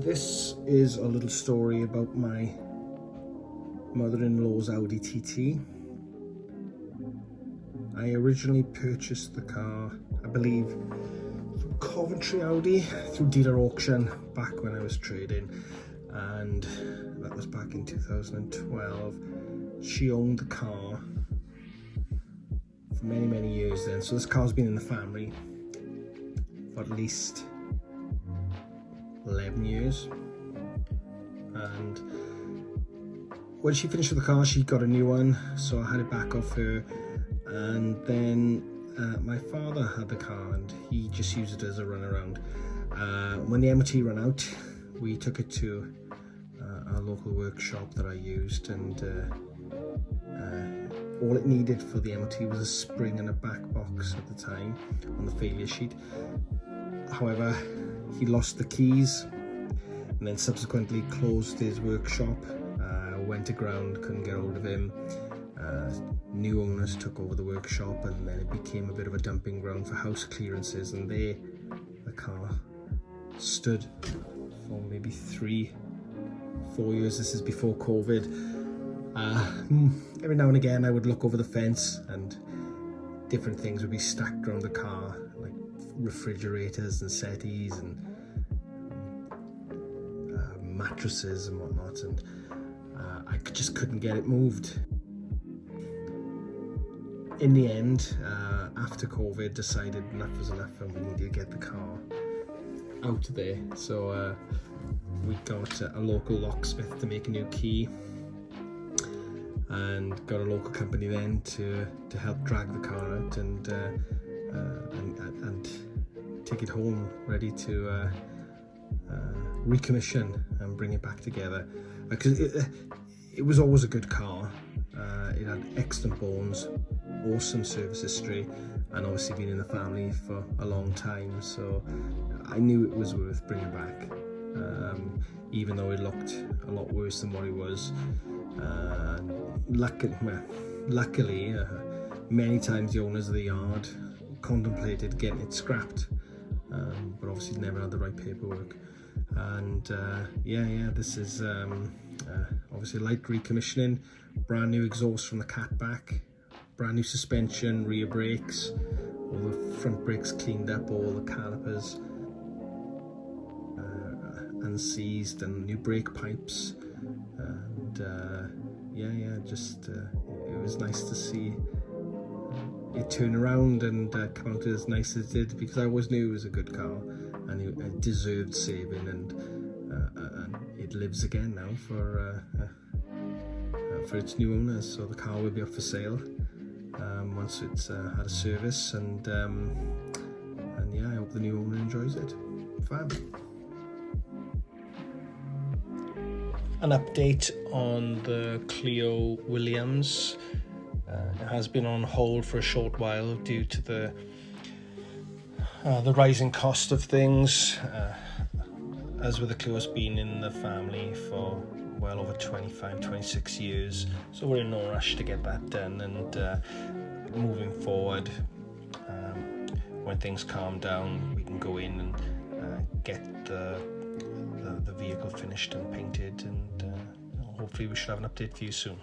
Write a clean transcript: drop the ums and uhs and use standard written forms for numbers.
This is a little story about my mother-in-law's Audi TT. I originally purchased the car, I believe, from Coventry Audi through dealer auction back when I was trading, and that was back in 2012. She owned the car for many years then, so this car's been in the family for at least 11 years. And when she finished with the car, she got a new one, so I had it back off her. And then my father had the car and he just used it as a runaround. When the MOT ran out, we took it to a local workshop that I used, and all it needed for the MOT was a spring and a back box at the time on the failure sheet. However, he lost the keys and then subsequently closed his workshop, went aground, couldn't get hold of him. New owners took over the workshop, and then it became a bit of a dumping ground for house clearances, and there the car stood for maybe 3-4 years. This is before COVID. Every now and again I would look over the fence and different things would be stacked around the car, like refrigerators and settees and mattresses and whatnot, and I just couldn't get it moved. In the end, after COVID, decided enough was enough and we needed to get the car out of there. So we got a local locksmith to make a new key, and got a local company then to help drag the car out and take it home, ready to recommission and bring it back together. Because it was always a good car. It had excellent bones, awesome service history, and obviously been in the family for a long time, so I knew it was worth bringing back, even though it looked a lot worse than what it was. Luckily, many times the owners of the yard contemplated getting it scrapped, but obviously never had the right paperwork. And this is obviously light recommissioning, brand new exhaust from the cat back, brand new suspension, rear brakes, all the front brakes cleaned up, all the calipers unseized, and new brake pipes, and it was nice to see it turn around and come out as nice as it did, because I always knew it was a good car and it deserved saving, and it lives again now for its new owners. So the car will be up for sale once it's had a service, and I hope the new owner enjoys it. Fab. An update on the Clio Williams. It has been on hold for a short while due to the rising cost of things. As with the Clio, it's been in the family for well over 25-26 years, so we're in no rush to get that done, and moving forward, when things calm down, we can go in and get the vehicle finished and painted, and hopefully we should have an update for you soon.